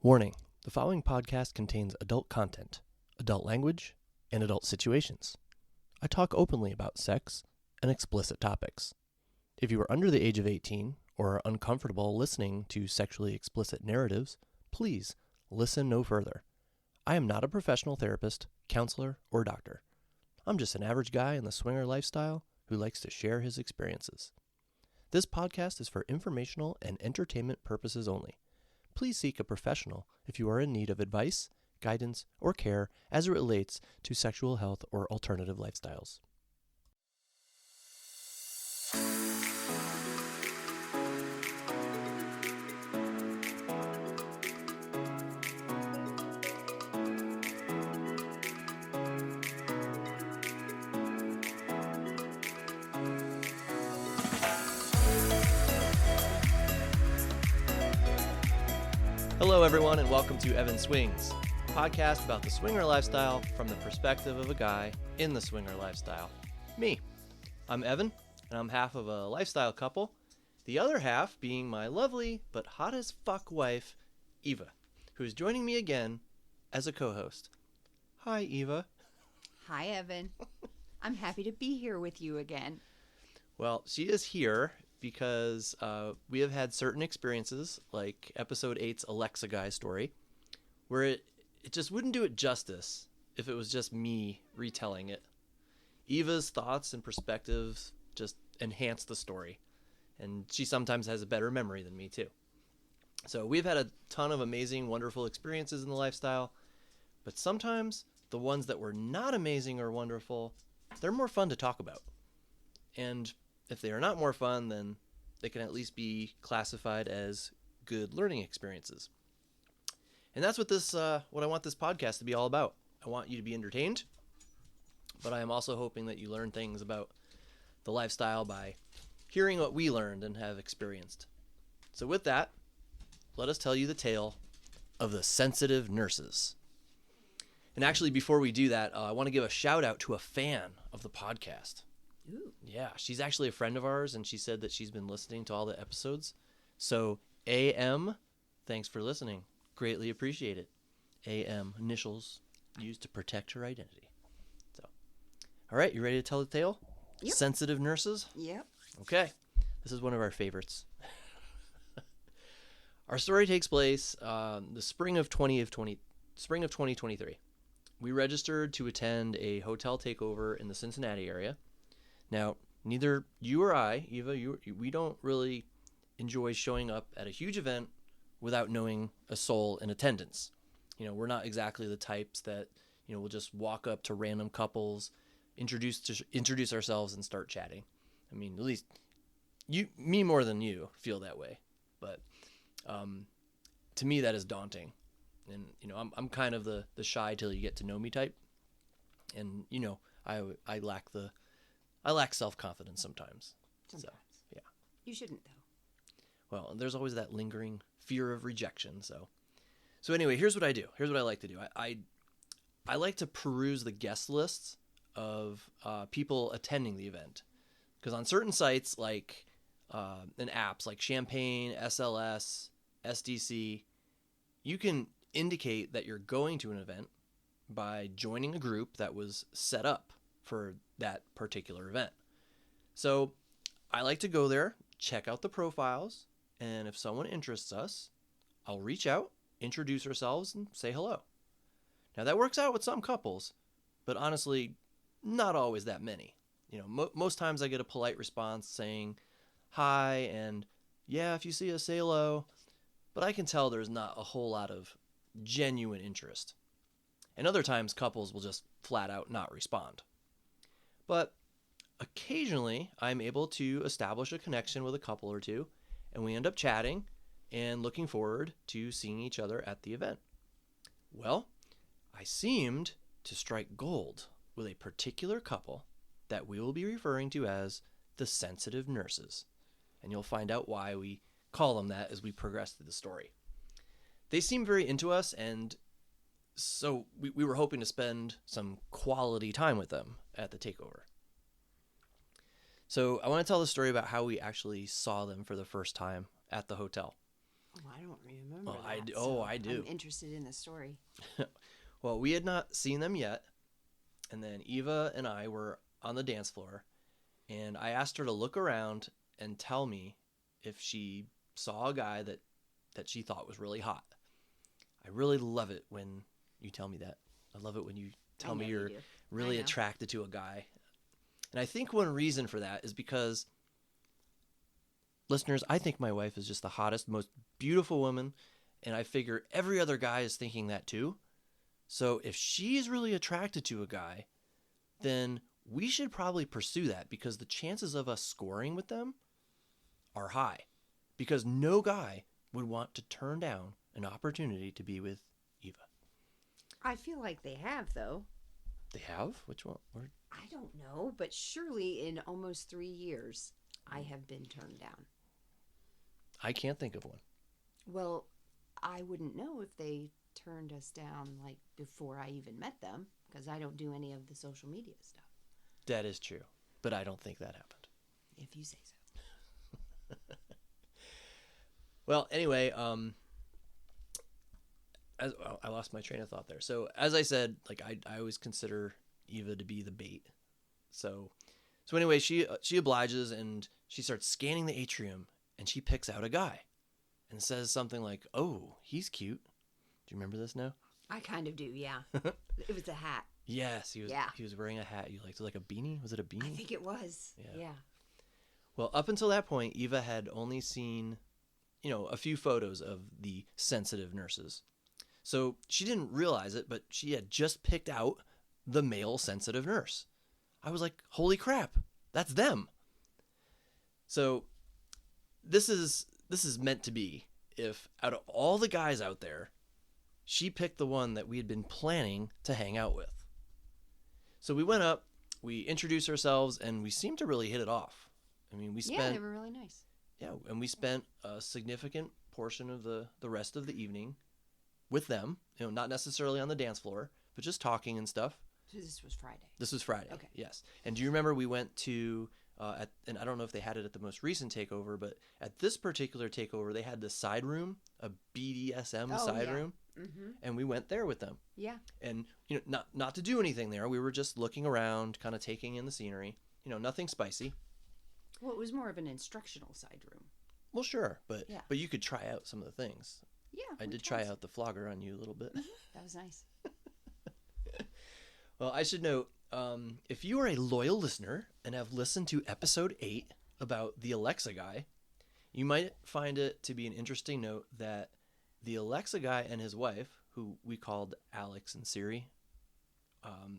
Warning, the following podcast contains adult content, adult language, and adult situations. I talk openly about sex and explicit topics. If you are under the age of 18 or are uncomfortable listening to sexually explicit narratives, please listen no further. I am not a professional therapist, counselor, or doctor. I'm just an average guy in the swinger lifestyle who likes to share his experiences. This podcast is for informational and entertainment purposes only. Please seek a professional if you are in need of advice, guidance, or care as it relates to sexual health or alternative lifestyles. Hello, everyone, and welcome to Evan Swings, a podcast about the swinger lifestyle from the perspective of a guy in the swinger lifestyle. Me. I'm Evan, and I'm half of a lifestyle couple, the other half being my lovely but hot as fuck wife, Eva, who is joining me again as a co-host. Hi, Eva. Hi, Evan. I'm happy to be here with you again. Well, she is here because we have had certain experiences, like episode 8's Alexa guy story, where it just wouldn't do it justice if it was just me retelling it. Eva's thoughts and perspectives just enhance the story, and she sometimes has a better memory than me too. So we've had a ton of amazing, wonderful experiences in the lifestyle, but sometimes the ones that were not amazing or wonderful, they're more fun to talk about. And if they are not more fun, then they can at least be classified as good learning experiences. And that's what what I want this podcast to be all about. I want you to be entertained, but I am also hoping that you learn things about the lifestyle by hearing what we learned and have experienced. So with that, let us tell you the tale of the sensitive nurses. And actually, before we do that, I want to give a shout out to a fan of the podcast. Ooh. Yeah, she's actually a friend of ours, and she said that she's been listening to all the episodes. So, AM, thanks for listening. Greatly appreciate it. AM, initials used to protect her identity. So, all right, you ready to tell the tale? Yep. Sensitive nurses? Yep. Okay, this is one of our favorites. Our story takes place the spring of 2023. We registered to attend a hotel takeover in the Cincinnati area. Now, neither you or I, Eva, we don't really enjoy showing up at a huge event without knowing a soul in attendance. You know, we're not exactly the types that, will just walk up to random couples, introduce ourselves and start chatting. I mean, at least me more than you feel that way. But to me, that is daunting. And, I'm kind of the shy till you get to know me type. And, I lack self-confidence sometimes. So, yeah. You shouldn't, though. Well, there's always that lingering fear of rejection. So anyway, here's what I do. Here's what I like to do. I like to peruse the guest lists of people attending the event. Because on certain sites, like and apps like Champaign, SLS, SDC, you can indicate that you're going to an event by joining a group that was set up for that particular event. So I like to go there, check out the profiles, and if someone interests us, I'll reach out, introduce ourselves, and say hello. Now that works out with some couples, but honestly, not always that many. Most times I get a polite response saying hi and yeah, if you see us, say hello, but I can tell there's not a whole lot of genuine interest. And other times couples will just flat out not respond. But occasionally, I'm able to establish a connection with a couple or two, and we end up chatting and looking forward to seeing each other at the event. Well, I seemed to strike gold with a particular couple that we will be referring to as the sensitive nurses, and you'll find out why we call them that as we progress through the story. They seem very into us, and so we were hoping to spend some quality time with them at the takeover. So I want to tell the story about how we actually saw them for the first time at the hotel. Oh, I don't remember Well, that. I do. I'm interested in the story. Well, we had not seen them yet, and then Eva and I were on the dance floor, and I asked her to look around and tell me if she saw a guy that she thought was really hot. I really love it when you tell me that. I love it when you tell me you're really attracted to a guy. And I think one reason for that is because, listeners, I think my wife is just the hottest, most beautiful woman, and I figure every other guy is thinking that too. So if she's really attracted to a guy, then we should probably pursue that because the chances of us scoring with them are high. Because no guy would want to turn down an opportunity to be with Eva. I feel like they have, though. They have? Which one? I don't know, but surely in almost 3 years, I have been turned down. I can't think of one. Well, I wouldn't know if they turned us down like before I even met them because I don't do any of the social media stuff. That is true, but I don't think that happened. If you say so. Well, anyway, I lost my train of thought there. So as I said, like I always consider Eva to be the bait. So anyway, she obliges and she starts scanning the atrium and she picks out a guy and says something like, "Oh, he's cute." Do you remember this now? I kind of do, yeah. It was a hat. Yes, he was. Yeah. He was wearing a hat. You liked it, like a beanie? Was it a beanie? I think it was. Yeah. Well, up until that point, Eva had only seen, a few photos of the sensitive nurses. So she didn't realize it, but she had just picked out the male sensitive nurse. I was like, holy crap, that's them. So this is meant to be if out of all the guys out there, she picked the one that we had been planning to hang out with. So we went up, we introduced ourselves, and we seemed to really hit it off. I mean, Yeah, they were really nice. Yeah, and we spent a significant portion of the rest of the evening with them, not necessarily on the dance floor, but just talking and stuff. So this was Friday. This was Friday. Okay. Yes. And do you remember we went to, and I don't know if they had it at the most recent takeover, but at this particular takeover, they had the side room, a BDSM side room. Mm-hmm. And we went there with them. Yeah. And, not to do anything there. We were just looking around, kind of taking in the scenery. Nothing spicy. Well, it was more of an instructional side room. Well, sure. But you could try out some of the things. Yeah. I did try out the flogger on you a little bit. That was nice. Well, I should note, if you are a loyal listener and have listened to episode 8 about the Alexa guy, you might find it to be an interesting note that the Alexa guy and his wife, who we called Alex and Siri,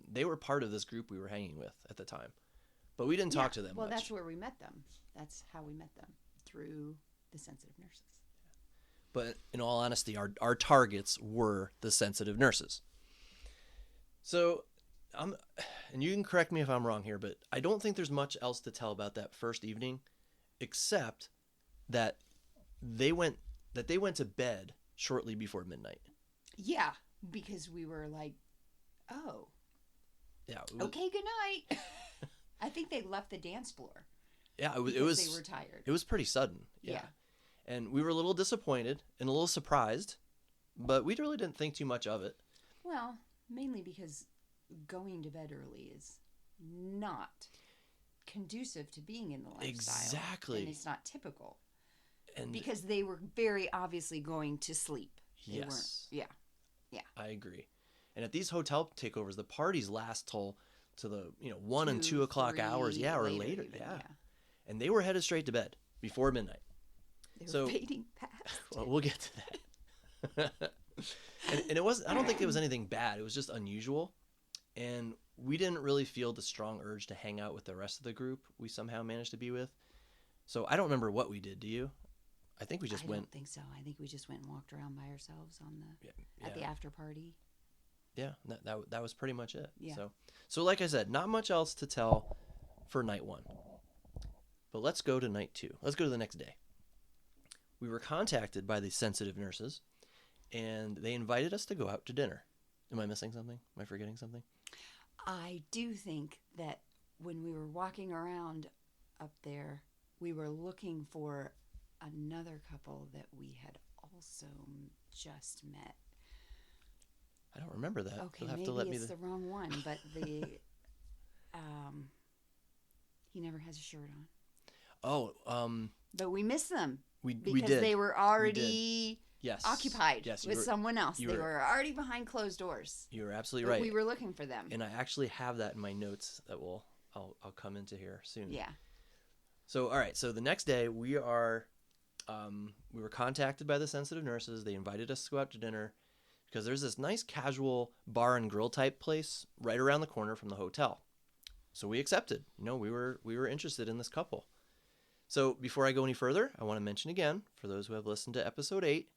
they were part of this group we were hanging with at the time. But we didn't talk to them much. That's where we met them. That's how we met them, through the sensitive nurses. But in all honesty, our targets were the sensitive nurses. So, and you can correct me if I'm wrong here, but I don't think there's much else to tell about that first evening, except that they went to bed shortly before midnight. Yeah, because we were like, oh. Yeah. Okay, good night. I think they left the dance floor. Yeah, it was. They were tired. It was pretty sudden. Yeah. And we were a little disappointed and a little surprised, but we really didn't think too much of it. Well, mainly because going to bed early is not conducive to being in the lifestyle. Exactly. And it's not typical. And because they were very obviously going to sleep. They yes. weren't. Yeah. I agree. And at these hotel takeovers, the parties last till to the 1 and 2 o'clock hours, or later. Even, yeah. And they were headed straight to bed before midnight. They were fading fast. Well, we'll get to that. and it wasn't. I don't think it was anything bad. It was just unusual, and we didn't really feel the strong urge to hang out with the rest of the group we somehow managed to be with. So I don't remember what we did. Do you? I think we just went. I don't think so. I think we just went and walked around by ourselves at the after party. Yeah, that was pretty much it. Yeah. So like I said, not much else to tell for night 1. But let's go to night 2. Let's go to the next day. We were contacted by the sensitive nurses, and they invited us to go out to dinner. Am I missing something? Am I forgetting something? I do think that when we were walking around up there, we were looking for another couple that we had also just met. I don't remember that. Okay, You'll have maybe to let me. it's the wrong one, but he never has a shirt on. Oh, But we miss them we because did. they were already Yes. occupied Yes, with someone else. you They were- were already behind closed doors. You were absolutely But right. we were looking for them. And I actually have that in my notes that I'll come into here soon. Yeah. So all right. So the next day we were contacted by the sensitive nurses. They invited us to go out to dinner because there's this nice casual bar and grill type place right around the corner from the hotel. So we accepted. We were interested in this couple. So before I go any further, I want to mention again, for those who have listened to episode 8,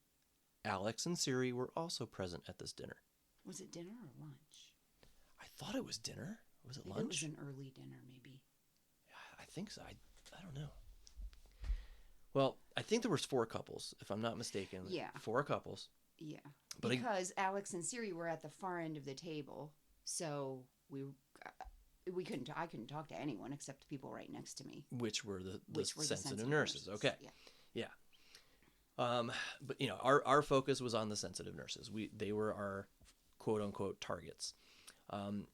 Alex and Siri were also present at this dinner. Was it dinner or lunch? I thought it was dinner. Was it Maybe lunch? It was an early dinner, maybe. I think so. I don't know. Well, I think there was 4 couples, if I'm not mistaken. Yeah. 4 couples. Yeah. But because Alex and Siri were at the far end of the table, so we couldn't. I couldn't talk to anyone except the people right next to me, which were the which sensitive nurses. Okay. Yeah. But our focus was on the sensitive nurses. They were our quote unquote targets. And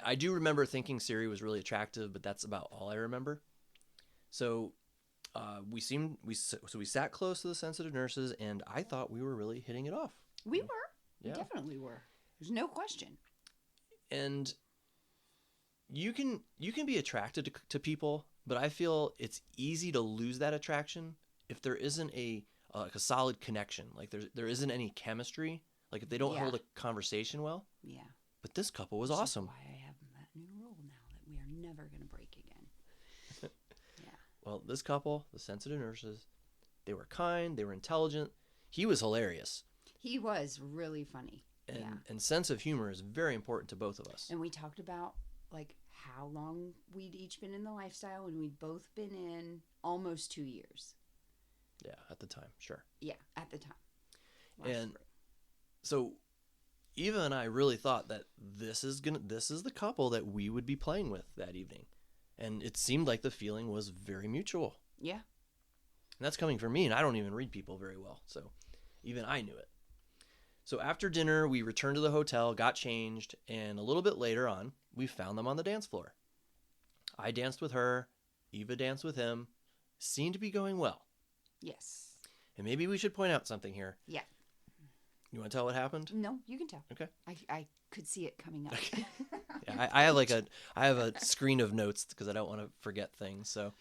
I do remember thinking Siri was really attractive, but that's about all I remember. So we sat close to the sensitive nurses, and I thought we were really hitting it off. We were. Yeah. We definitely were. There's no question. And you can be attracted to people, but I feel it's easy to lose that attraction if there isn't a solid connection. Like there isn't any chemistry. Like if they don't hold a conversation well. Yeah. But this couple was Which awesome. is why I have that new rule now that we are never going to break again. Yeah. Well, this couple, the sensitive nurses, they were kind, they were intelligent. He was hilarious. He was really funny. And sense of humor is very important to both of us. And we talked about like how long we'd each been in the lifestyle, and we'd both been in almost 2 years. Yeah, at the time, sure. Yeah, at the time. And so Eva and I really thought that this is the couple that we would be playing with that evening. And it seemed like the feeling was very mutual. Yeah. And that's coming from me, and I don't even read people very well. So even I knew it. So after dinner, we returned to the hotel, got changed, and a little bit later on, we found them on the dance floor. I danced with her, Eva danced with him. Seemed to be going well. Yes. And maybe we should point out something here. Yeah. You want to tell what happened? No, you can tell. Okay. I could see it coming up. Yeah, I have a screen of notes because I don't want to forget things. So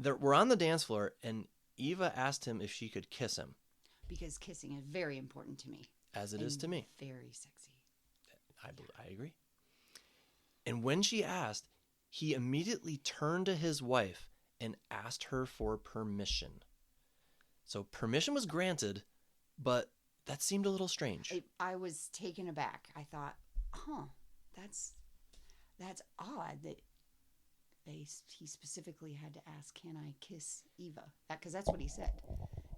we're on the dance floor, and Eva asked him if she could kiss him. Because kissing is very important to me. As it is to me. Very sexy. I agree. And when she asked, he immediately turned to his wife and asked her for permission. So permission was granted, but that seemed a little strange. I was taken aback. I thought, that's odd that he specifically had to ask, can I kiss Eva? Because that's what he said.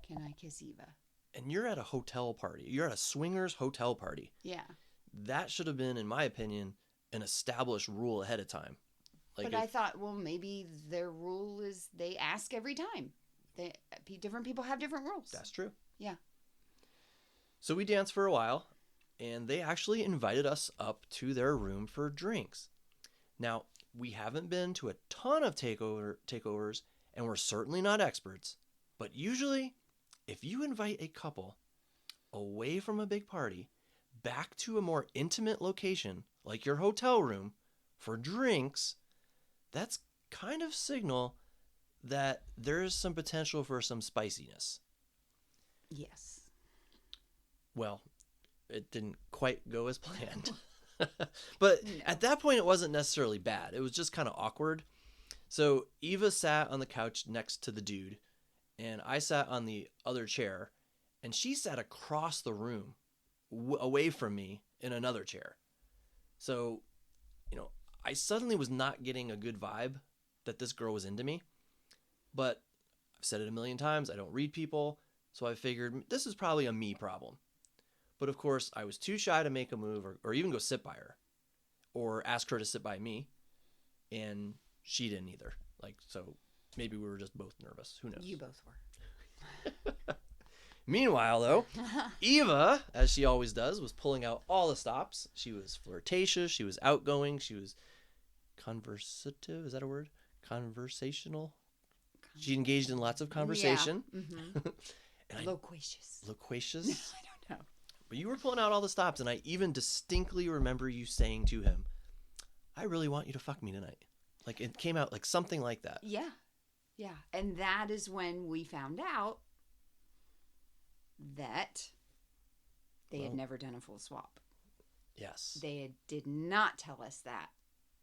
Can I kiss Eva? And you're at a hotel party. You're at a swingers hotel party. Yeah. That should have been, in my opinion, an established rule ahead of time. But I thought, well, maybe their rule is they ask every time. Different people have different rules. That's true. Yeah. So we danced for a while, and they actually invited us up to their room for drinks. Now, we haven't been to a ton of takeovers, and we're certainly not experts. But usually, if you invite a couple away from a big party back to a more intimate location, like your hotel room, for drinks, that's kind of signal that there's some potential for some spiciness. Yes. Well, it didn't quite go as planned. But no. At that point, it wasn't necessarily bad. It was just kind of awkward. So Eva sat on the couch next to the dude, and I sat on the other chair, and she sat across the room away from me in another chair. So, I suddenly was not getting a good vibe that this girl was into me. But I've said it a million times, I don't read people, so I figured this is probably a me problem. But of course, I was too shy to make a move or even go sit by her or ask her to sit by me, and she didn't either. So maybe we were just both nervous. Who knows? You both were. Meanwhile, though, Eva, as she always does, was pulling out all the stops. She was flirtatious. She was outgoing. She was conversative. Is that a word? Conversational. She engaged in lots of conversation. Yeah. Mm-hmm. And Loquacious. Loquacious. I don't know. But you were pulling out all the stops, and I even distinctly remember you saying to him, I really want you to fuck me tonight. Like, it came out like something like that. Yeah. Yeah. And that is when we found out that they had never done a full swap. Yes. Did not tell us that.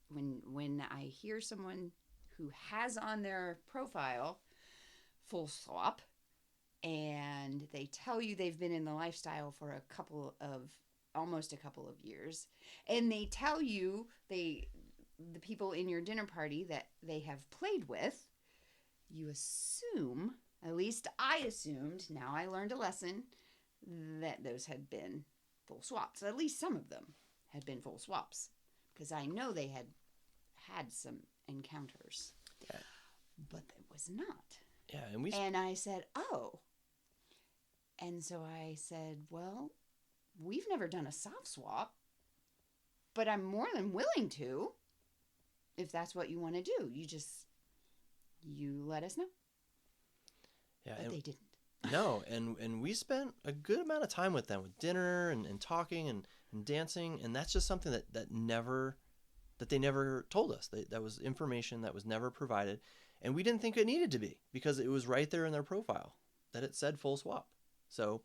When I hear someone who has on their profile full swap, and they tell you they've been in the lifestyle for almost a couple of years, and they tell you the people in your dinner party that they have played with, you assume, at least I assumed, now I learned a lesson, that those had been full swaps. At least some of them had been full swaps, because I know they had some encounters. Yeah. But it was not. Yeah, and I said, oh. And so I said, well, we've never done a soft swap, but I'm more than willing to, if that's what you want to do. You let us know. Yeah, but they didn't. No, and we spent a good amount of time with them, with dinner and talking and dancing, and that's just something that they never told us. That was information that was never provided, and we didn't think it needed to be, because it was right there in their profile that it said full swap. So,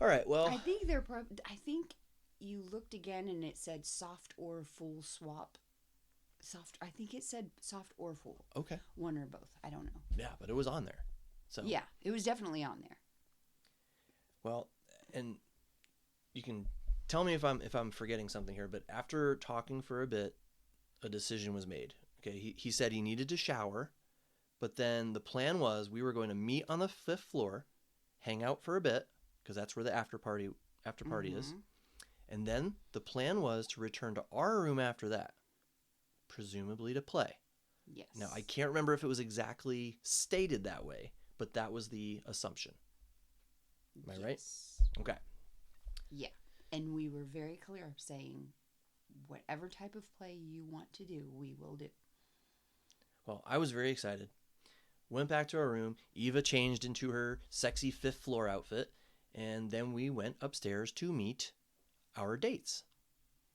all right, well, I think you looked again and it said soft or full swap. I think it said soft or full. Okay. One or both. I don't know. Yeah, but it was on there. So yeah, it was definitely on there. Well, and you can tell me if I'm forgetting something here, but after talking for a bit, a decision was made. Okay, he said he needed to shower, but then the plan was we were going to meet on the 5th floor, hang out for a bit, because that's where the after party is, and then the plan was to return to our room after that, presumably to play. Yes. Now, I can't remember if it was exactly stated that way, but that was the assumption. Am I right? Okay. Yeah. And we were very clear saying, whatever type of play you want to do, we will do. Well, I was very excited. Went back to our room. Eva changed into her sexy 5th floor outfit, and then we went upstairs to meet our dates,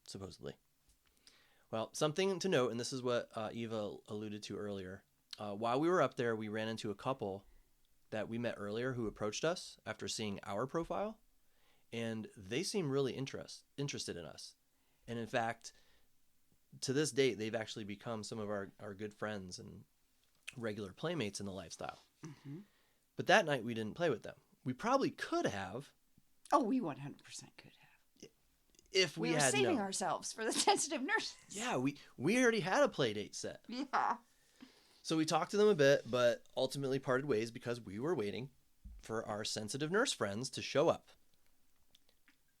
supposedly. Well, something to note, and this is what Eva alluded to earlier. While we were up there, we ran into a couple that we met earlier who approached us after seeing our profile, and they seem really interested in us. And in fact, to this date, they've actually become some of our good friends and regular playmates in the lifestyle. Mm-hmm. But that night, we didn't play with them. We probably could have. Oh, we 100% could have. If we were had saving known. Ourselves for the sensitive nurses. Yeah, we already had a play date set. Yeah. So we talked to them a bit, but ultimately parted ways because we were waiting for our sensitive nurse friends to show up.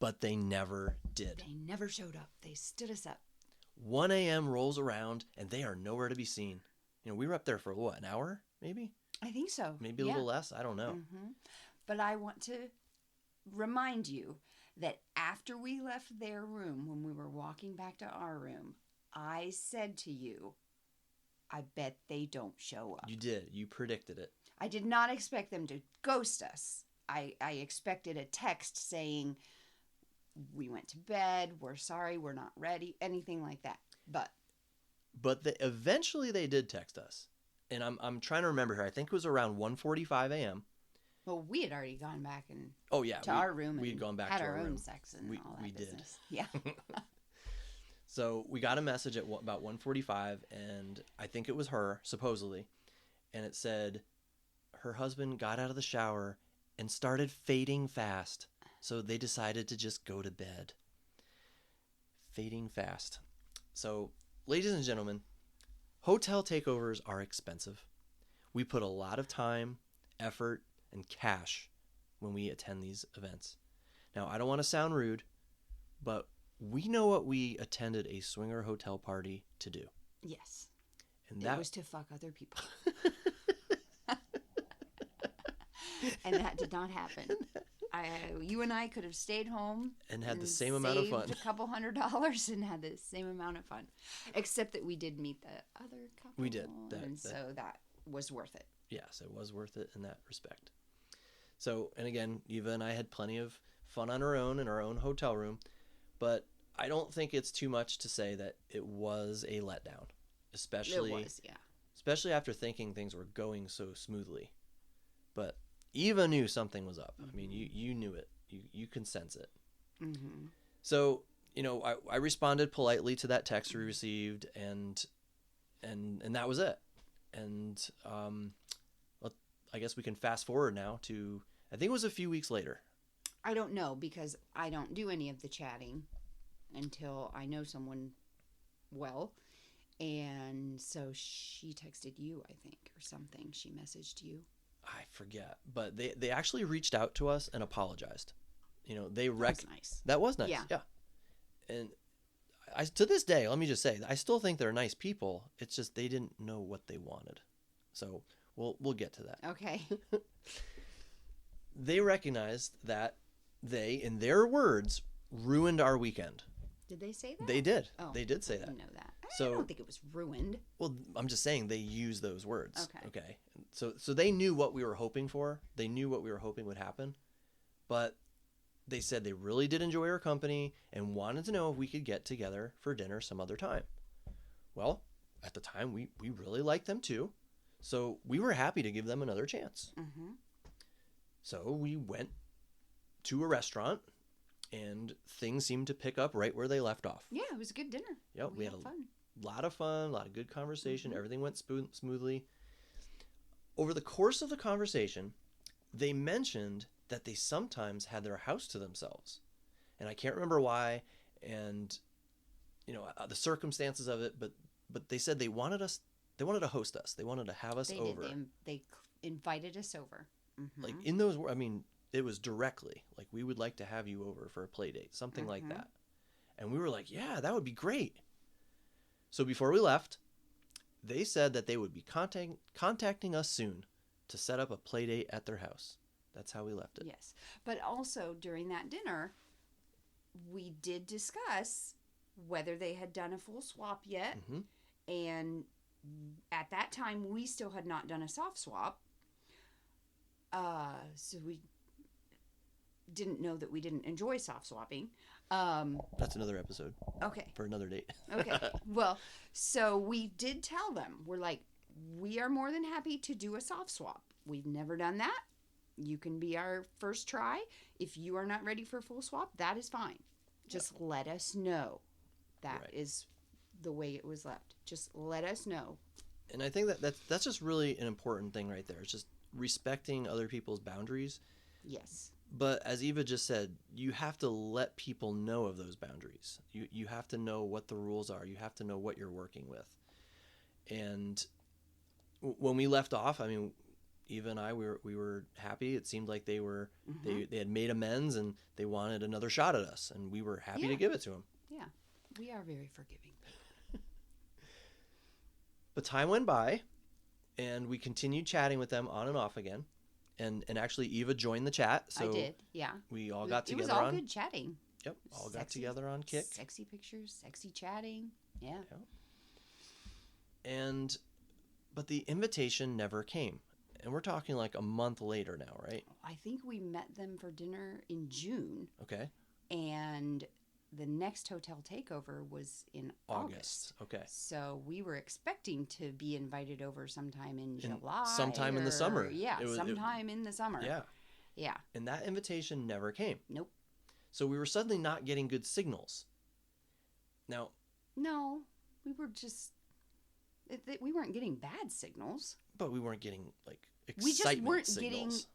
But they never did. They never showed up. They stood us up. 1 a.m. rolls around, and they are nowhere to be seen. You know, we were up there for, what, an hour, maybe? I think so. Maybe a little less. I don't know. Mm-hmm. But I want to remind you that after we left their room, when we were walking back to our room, I said to you, I bet they don't show up. You did. You predicted it. I did not expect them to ghost us. I expected a text saying, we went to bed, we're sorry, we're not ready, anything like that. But eventually they did text us. And I'm trying to remember here. I think it was around 1:45 a.m. Well, we had already gone back and to our room. We had gone back had to our own room. sex and all that we business. did. Yeah. So we got a message at about 1:45, and I think it was her, supposedly, and it said her husband got out of the shower and started fading fast, so they decided to just go to bed. Fading fast. So, ladies and gentlemen, hotel takeovers are expensive. We put a lot of time, effort, and cash when we attend these events. Now, I don't want to sound rude, but we know what we attended a swinger hotel party to do. Yes. And that was to fuck other people. And that did not happen. You and I could have stayed home and had the same amount of fun. Saved a couple $100 and had the same amount of fun, except that we did meet the other couple. We did, so that was worth it. Yes, it was worth it in that respect. So, and again, Eva and I had plenty of fun on our own in our own hotel room, but I don't think it's too much to say that it was a letdown, especially after thinking things were going so smoothly. But Eva knew something was up. I mean, you knew it. You can sense it. Mm-hmm. So, I responded politely to that text we received, and that was it. And I guess we can fast forward now to, I think it was a few weeks later. I don't know, because I don't do any of the chatting until I know someone well. And so she texted you, I think, or something. She messaged you. I forget, but they actually reached out to us and apologized. That was nice. That was nice. Yeah. And to this day, let me just say, I still think they're nice people. It's just they didn't know what they wanted. So we'll get to that. Okay. They recognized that they, in their words, ruined our weekend. Did they say that? They did. Oh, they did say that. I didn't know that. I don't think it was ruined. Well, I'm just saying they used those words. Okay. So they knew what we were hoping for. They knew what we were hoping would happen. But they said they really did enjoy our company and wanted to know if we could get together for dinner some other time. Well, at the time, we really liked them too. So we were happy to give them another chance. Mm-hmm. So we went to a restaurant, and things seemed to pick up right where they left off. Yeah, it was a good dinner. Yep, we had fun. Lot of fun, a lot of good conversation. Mm-hmm. Everything went smoothly. Over the course of the conversation, they mentioned that they sometimes had their house to themselves. And I can't remember why and the circumstances of it, but they said they wanted to host us. They wanted to have us over. They invited us over. Mm-hmm. Like in those, I mean, it was directly like, we would like to have you over for a play date, something like that. And we were like, yeah, that would be great. So before we left, they said that they would be contacting us soon to set up a play date at their house. That's how we left it. Yes. But also during that dinner, we did discuss whether they had done a full swap yet. Mm-hmm. And at that time, we still had not done a soft swap. So we didn't know that we didn't enjoy soft swapping. That's another episode. Okay. For another date. Okay. Well, so we did tell them, we're like, we are more than happy to do a soft swap. We've never done that. You can be our first try. If you are not ready for a full swap, that is fine. Just let us know. That is the way it was left. Just let us know. And I think that's just really an important thing right there. It's just respecting other people's boundaries. Yes. But as Eva just said, you have to let people know of those boundaries. You have to know what the rules are. You have to know what you're working with. And when we left off, I mean, Eva and I, we were happy. It seemed like they were they had made amends and they wanted another shot at us, and we were happy to give it to them. Yeah, we are very forgiving. But time went by, and we continued chatting with them on and off again. And actually, Eva joined the chat. So I did, yeah. We all got together. It was all good chatting. Yep, all got together on Kik. Sexy pictures, sexy chatting. Yeah. Yep. But the invitation never came. And we're talking like a month later now, right? I think we met them for dinner in June. Okay. And the next hotel takeover was in August. Okay. So we were expecting to be invited over sometime in July. Sometime in the summer. Yeah, sometime in the summer. Yeah. Yeah. And that invitation never came. Nope. So we were suddenly not getting good signals. Now. No, we were just... We weren't getting bad signals. But we weren't getting, like, excitement we just weren't signals.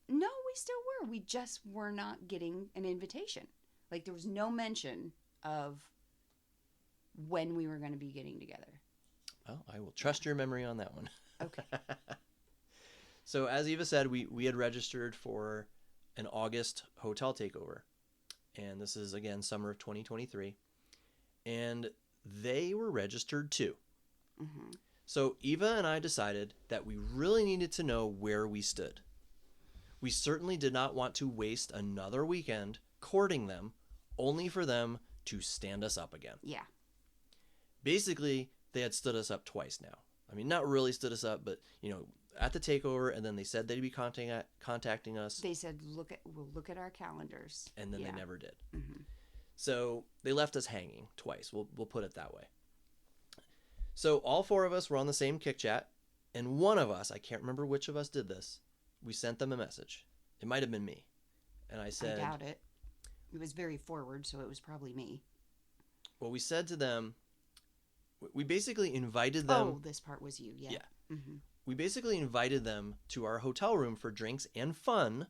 No, we still were. We just were not getting an invitation. Like, there was no mention of when we were going to be getting together. Well, I will trust your memory on that one. Okay. So, as Eva said, we had registered for an August hotel takeover. And this is, again, summer of 2023. And they were registered too. Mm-hmm. So Eva and I decided that we really needed to know where we stood. We certainly did not want to waste another weekend courting them, only for them to stand us up again. Yeah. Basically, they had stood us up twice now. I mean, not really stood us up, but, at the takeover, and then they said they'd be contacting us. They said, we'll look at our calendars. And then they never did. Mm-hmm. So they left us hanging twice. We'll put it that way. So all 4 of us were on the same Kick Chat, and one of us, I can't remember which of us did this, we sent them a message. It might have been me. And I said... I doubt it. It was very forward, so it was probably me. Well, we said to them... We basically invited them... Oh, this part was you, yeah. Yeah. Mm-hmm. We basically invited them to our hotel room for drinks and fun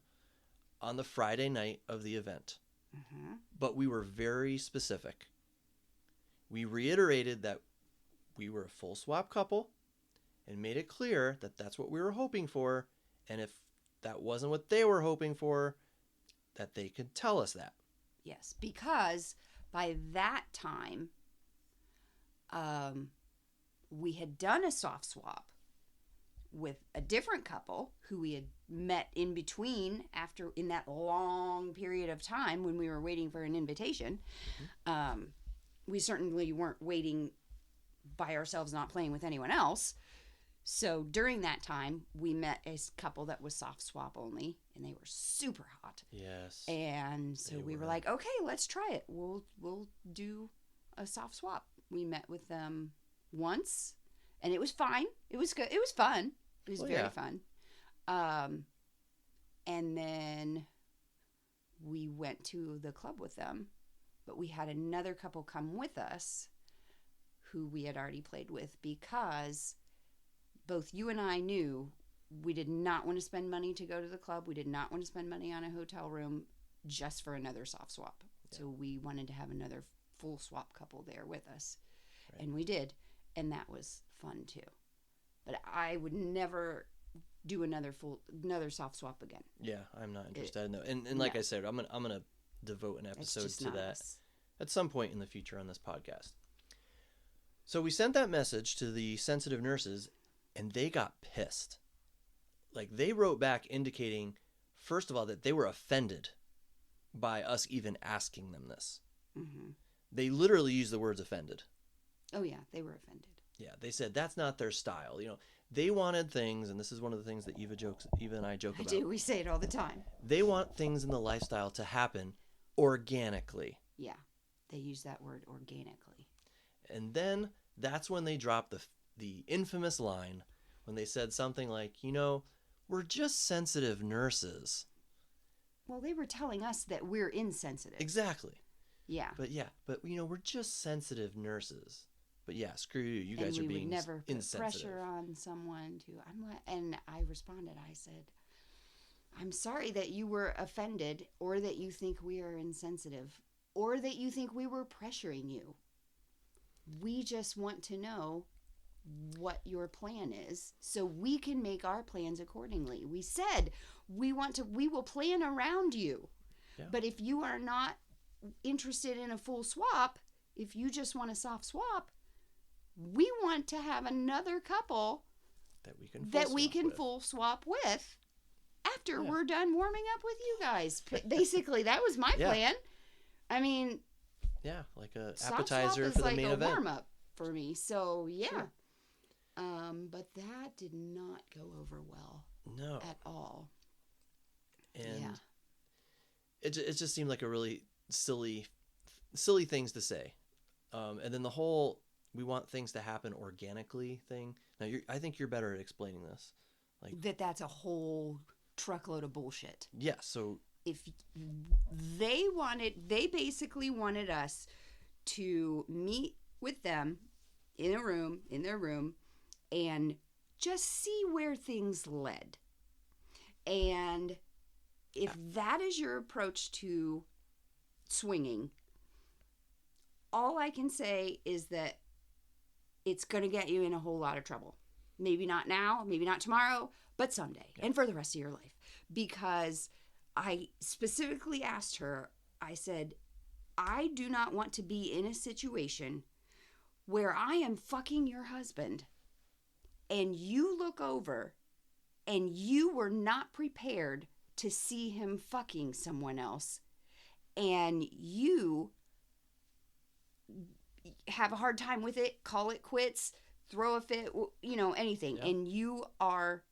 on the Friday night of the event. Mm-hmm. But we were very specific. We reiterated that we were a full swap couple and made it clear that that's what we were hoping for. And if that wasn't what they were hoping for, that they could tell us that. Yes, because by that time, we had done a soft swap with a different couple who we had met in between in that long period of time when we were waiting for an invitation. Mm-hmm. We certainly weren't waiting by ourselves, not playing with anyone else. So during that time, we met a couple that was soft swap only, and they were super hot. Yes. And so we were like, okay, let's try it. We'll do a soft swap. We met with them once, and it was fine. It was good. It was fun. It was very fun. And then we went to the club with them, but we had another couple come with us who we had already played with, because both you and I knew we did not want to spend money to go to the club. We did not want to spend money on a hotel room just for another soft swap. Yeah. So we wanted to have another full swap couple there with us. Right. And we did. And that was fun too. But I would never do another soft swap again. Yeah, I'm not interested in that. And like I said, I'm gonna devote an episode to that at some point in the future on this podcast. So we sent that message to the sensitive nurses, and they got pissed. Like, they wrote back indicating, first of all, that they were offended by us even asking them this. Mm-hmm. They literally used the words offended. Oh, yeah, they were offended. Yeah, they said that's not their style. They wanted things, and this is one of the things that Eva and I joke about. I do. We say it all the time. They want things in the lifestyle to happen organically. Yeah, they use that word organically. And then that's when they dropped the infamous line when they said something like, we're just sensitive nurses. Well, they were telling us that we're insensitive. Exactly. Yeah. But we're just sensitive nurses. But yeah, screw you. You guys are being insensitive. We would never put pressure on someone to. And I responded. I said, "I'm sorry that you were offended, or that you think we are insensitive, or that you think we were pressuring you. We just want to know what your plan is, so we can make our plans accordingly. We said we will plan around you. Yeah. But if you are not interested in a full swap, if you just want a soft swap, we want to have another couple that we can full swap with after we're done warming up with you guys." Basically, that was my plan. I mean, like a appetizer for the main event. Like a warm up for me. So Sure. But that did not go over well. No. At all. And it just seemed like a really silly things to say. And then the whole "we want things to happen organically" thing. Now, I think you're better at explaining this. Like that's a whole truckload of bullshit. Yeah. So if they basically wanted us to meet with them in their room, and just see where things led. And if that is your approach to swinging, all I can say is that it's going to get you in a whole lot of trouble. Maybe not now, maybe not tomorrow, but someday, and for the rest of your life. Because I specifically asked her, I said, I do not want to be in a situation where I am fucking your husband and you look over and you were not prepared to see him fucking someone else, and you have a hard time with it, call it quits, throw a fit, anything, Yeah. and you are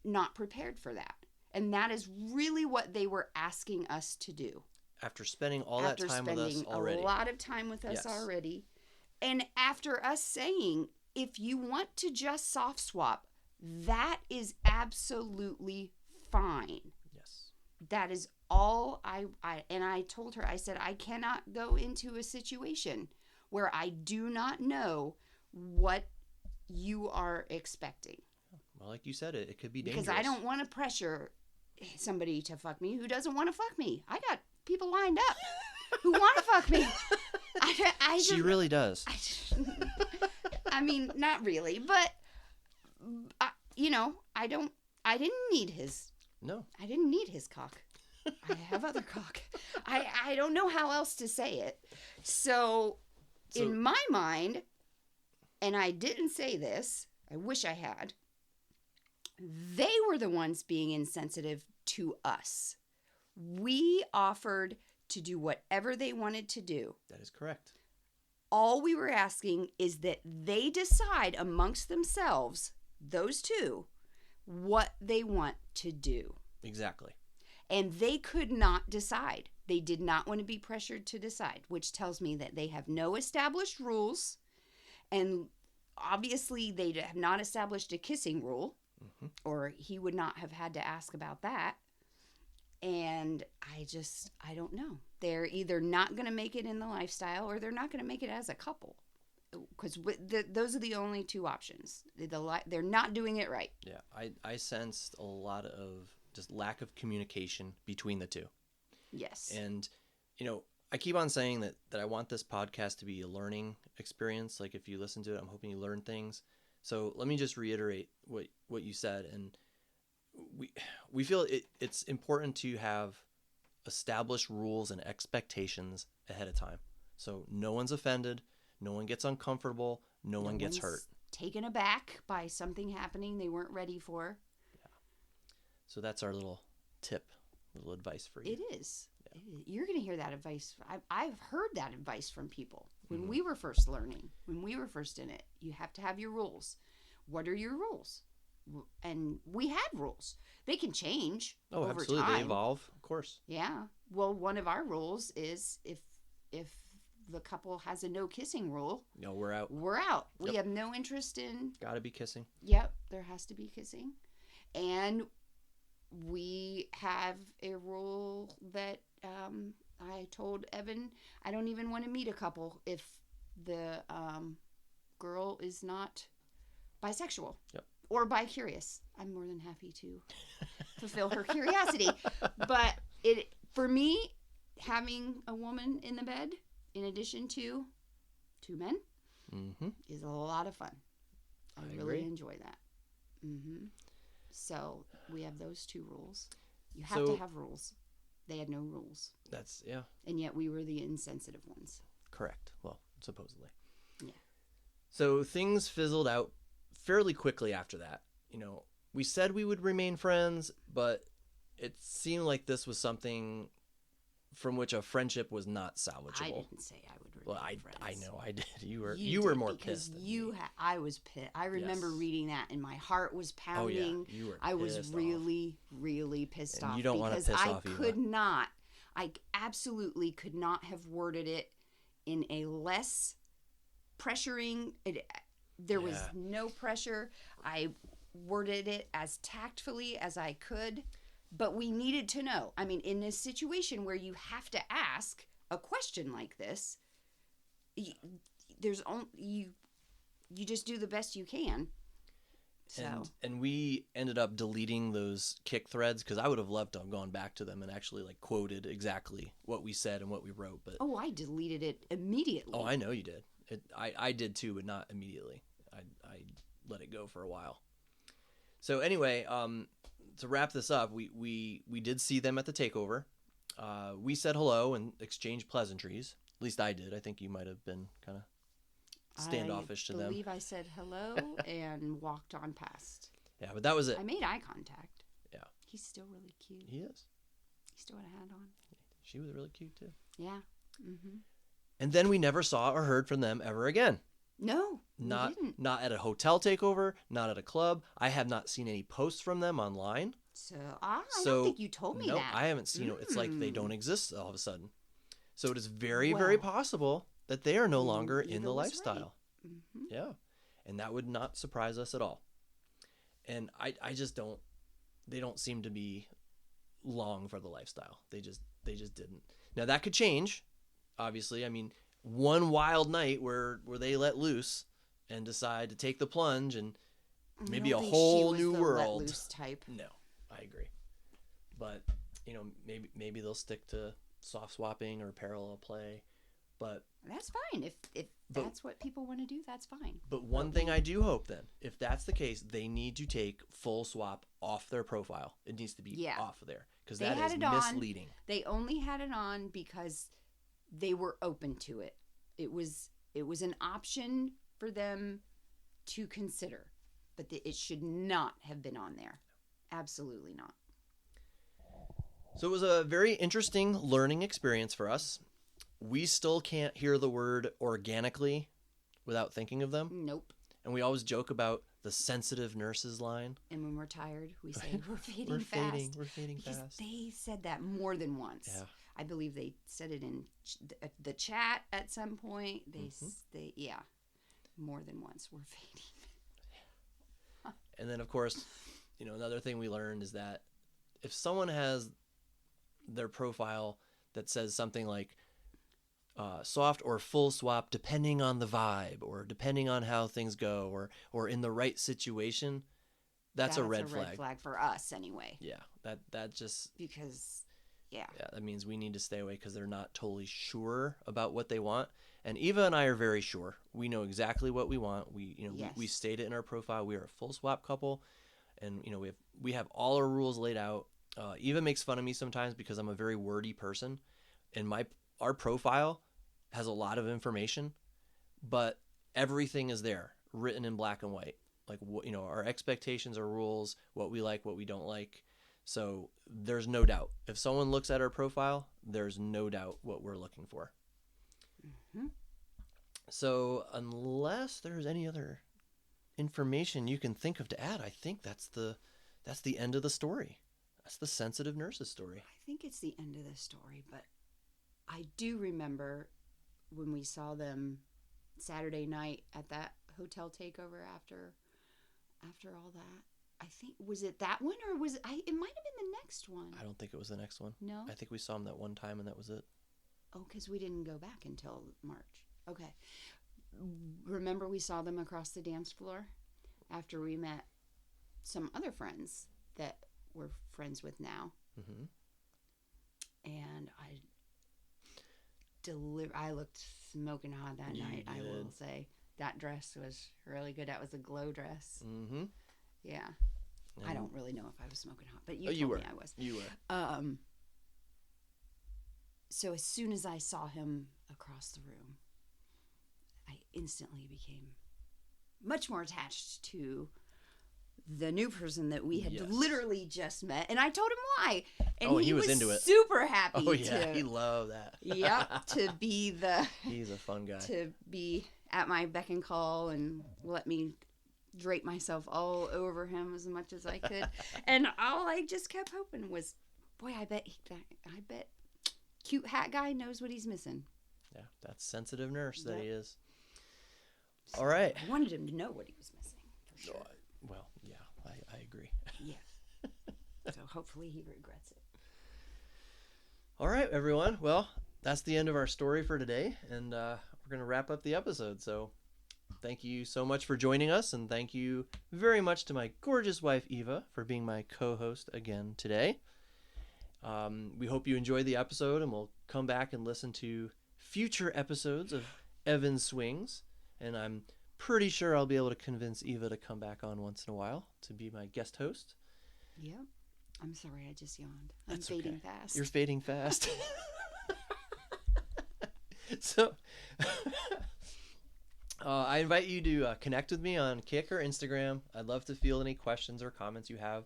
not prepared for that. And that is really what they were asking us to do. After spending all that After time with us spending already. a lot of time with us Yes. already, and after us saying, if you want to just soft swap, that is absolutely fine. Yes. That is all I told her, I said, I cannot go into a situation where I do not know what you are expecting. Well, like you said, it could be dangerous. Because I don't want to pressure somebody to fuck me who doesn't want to fuck me. I got people lined up who want to fuck me. She really does. I mean, not really, but I didn't need his. No. I didn't need his cock. I have other cock. I don't know how else to say it. So in my mind, and I didn't say this, I wish I had, they were the ones being insensitive to us. We offered to do whatever they wanted to do. That is correct. All we were asking is that they decide amongst themselves, those two, what they want to do. Exactly. And they could not decide. They did not want to be pressured to decide, which tells me that they have no established rules. And obviously, they have not established a kissing rule, or he would not have had to ask about that. And I don't know. They're either not going to make it in the lifestyle, or they're not going to make it as a couple. Because those are the only two options. They're not doing it right. Yeah, I sensed a lot of just lack of communication between the two. Yes. And, I keep on saying that I want this podcast to be a learning experience. Like, if you listen to it, I'm hoping you learn things. So let me just reiterate what you said. And we feel it's important to have established rules and expectations ahead of time. So no one's offended, no one gets uncomfortable, no one gets hurt. Taken aback by something happening they weren't ready for. Yeah. So that's our little tip, little advice for you. It is. Yeah. You're going to hear that advice. I've heard that advice from people when we were first learning, when we were first in it. You have to have your rules. What are your rules? And we had rules. They can change over absolutely. time. They evolve, of course. Yeah. Well, one of our rules is if the couple has a no kissing rule, we're out. We're out. Yep. We have no interest in. Gotta be kissing. Yep, there has to be kissing, and we have a rule that I told Evan I don't even want to meet a couple if the girl is not bisexual. Yep. Or bi-curious. I'm more than happy to fulfill her curiosity. But for me, having a woman in the bed, in addition to two men, is a lot of fun. I really enjoy that. So we have those two rules. You have to have rules. They had no rules. That's, yeah. And yet we were the insensitive ones. Correct. Well, supposedly. Yeah. So things fizzled out fairly quickly after that. We said we would remain friends, but it seemed like this was something from which a friendship was not salvageable. I didn't say I would remain friends. I know I did. You were more pissed than me. I was pissed. I remember reading that, and my heart was pounding. Oh, yeah. You were I was pissed really, really pissed off. off. You don't want to piss off Eva. I absolutely could not have worded it in a less pressuring. There was no pressure. I worded it as tactfully as I could, but we needed to know. I mean, in this situation where you have to ask a question like this, you just do the best you can. So. And we ended up deleting those kick threads because I would have loved to have gone back to them and actually quoted exactly what we said and what we wrote. But I deleted it immediately. Oh, I know you did. I did too, but not immediately. I let it go for a while. So anyway, to wrap this up, we did see them at the takeover. We said hello and exchanged pleasantries. At least I did. I think you might have been kind of standoffish to them. I believe I said hello and walked on past. Yeah, but that was it. I made eye contact. Yeah. He's still really cute. He is. He still had a hat on. She was really cute too. Yeah. Mm-hmm. And then we never saw or heard from them ever again. No, we Not didn't. not at a hotel takeover, not at a club. I have not seen any posts from them online. So I So, don't think you told me No, that. I haven't seen it. It's like they Mm. don't exist all of a sudden. So it is very, very Well, possible that they are no longer in Eva the was lifestyle. right. Mm-hmm. Yeah. And that would not surprise us at all. And I just don't, they don't seem to be long for the lifestyle. They just didn't. Now that could change, obviously. I mean, one wild night where they let loose and decide to take the plunge and I maybe don't a think whole she was new the world. let loose type. No, I agree. But, maybe they'll stick to soft swapping or parallel play. But That's fine. If But- that's what people want to do, that's fine. one thing I do hope then, if that's the case, they need to take full swap off their profile. It needs to be Yeah. off of there because They that had is it on. misleading. They only had it on because they were open to it. It was an option for them to consider, but it should not have been on there. Absolutely not. So it was a very interesting learning experience for us. We still can't hear the word organically without thinking of them. Nope. And we always joke about the sensitive nurses line. And when we're tired, we say we're fading We're fast. we're fading Because fast. they said that more than once. Yeah. I believe they said it in the chat at some point. They yeah, more than once. We're fading. And then, of course, another thing we learned is that if someone has their profile that says something like soft or full swap, depending on the vibe or depending on how things go or in the right situation, that's a red flag. Red flag for us anyway. Yeah, that just Because, yeah. that means we need to stay away because they're not totally sure about what they want. And Eva and I are very sure. We know exactly what we want. We Yes. we state it in our profile. We are a full swap couple, and we have all our rules laid out. Eva makes fun of me sometimes because I'm a very wordy person, and our profile has a lot of information, but everything is there written in black and white. Like our expectations, our rules, what we like, what we don't like. So there's no doubt. If someone looks at our profile, there's no doubt what we're looking for. Mm-hmm. So unless there's any other information you can think of to add, I think that's the end of the story. That's the sensitive nurses story. I think it's the end of the story, but I do remember when we saw them Saturday night at that hotel takeover after all that. I think, was it that one or was it might have been the next one. I don't think it was the next one. No? I think we saw them that one time and that was it. Oh, because we didn't go back until March. Okay. Remember we saw them across the dance floor after we met some other friends that we're friends with now. Mm-hmm. And I looked smoking hot that You night, I will did. say. That dress was really good. That was a glow dress. Mm-hmm. Yeah. I don't really know if I was smoking hot, but you you told were. me I was. You were. So as soon as I saw him across the room, I instantly became much more attached to the new person that we had Yes. literally just met. And I told him why. And Oh, he was into it. super happy Oh yeah, he to, loved that. to be He's a fun guy. to be at my beck and call and let me drape myself all over him as much as I could. And all I just kept hoping was, boy, I bet cute hat guy knows what he's missing. Yeah, that's sensitive nurse that Yep. he is. So All right. I wanted him to know what he was missing, for sure. Well, yeah, I agree. Yeah. So hopefully he regrets it. All right, everyone. Well, that's the end of our story for today, and we're going to wrap up the episode. So thank you so much for joining us, and thank you very much to my gorgeous wife, Eva, for being my co-host again today. We hope you enjoyed the episode, and we'll come back and listen to future episodes of Evan Swings, and I'm pretty sure I'll be able to convince Eva to come back on once in a while to be my guest host. Yep. I'm sorry, I just yawned. That's I'm fading okay. fast. You're fading fast. So, I invite you to connect with me on Kik or Instagram. I'd love to field any questions or comments you have.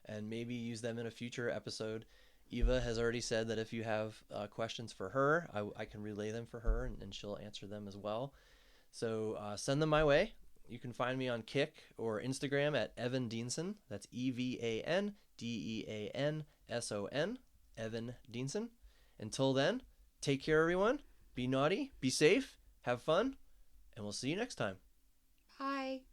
and maybe use them in a future episode. Eva has already said that if you have questions for her, I can relay them for her, and she'll answer them as well. So send them my way. You can find me on Kick or Instagram at Evan Dienson. That's EvanDeanson, Evan Dienson. Until then, take care, everyone. Be naughty, be safe, have fun, and we'll see you next time. Bye.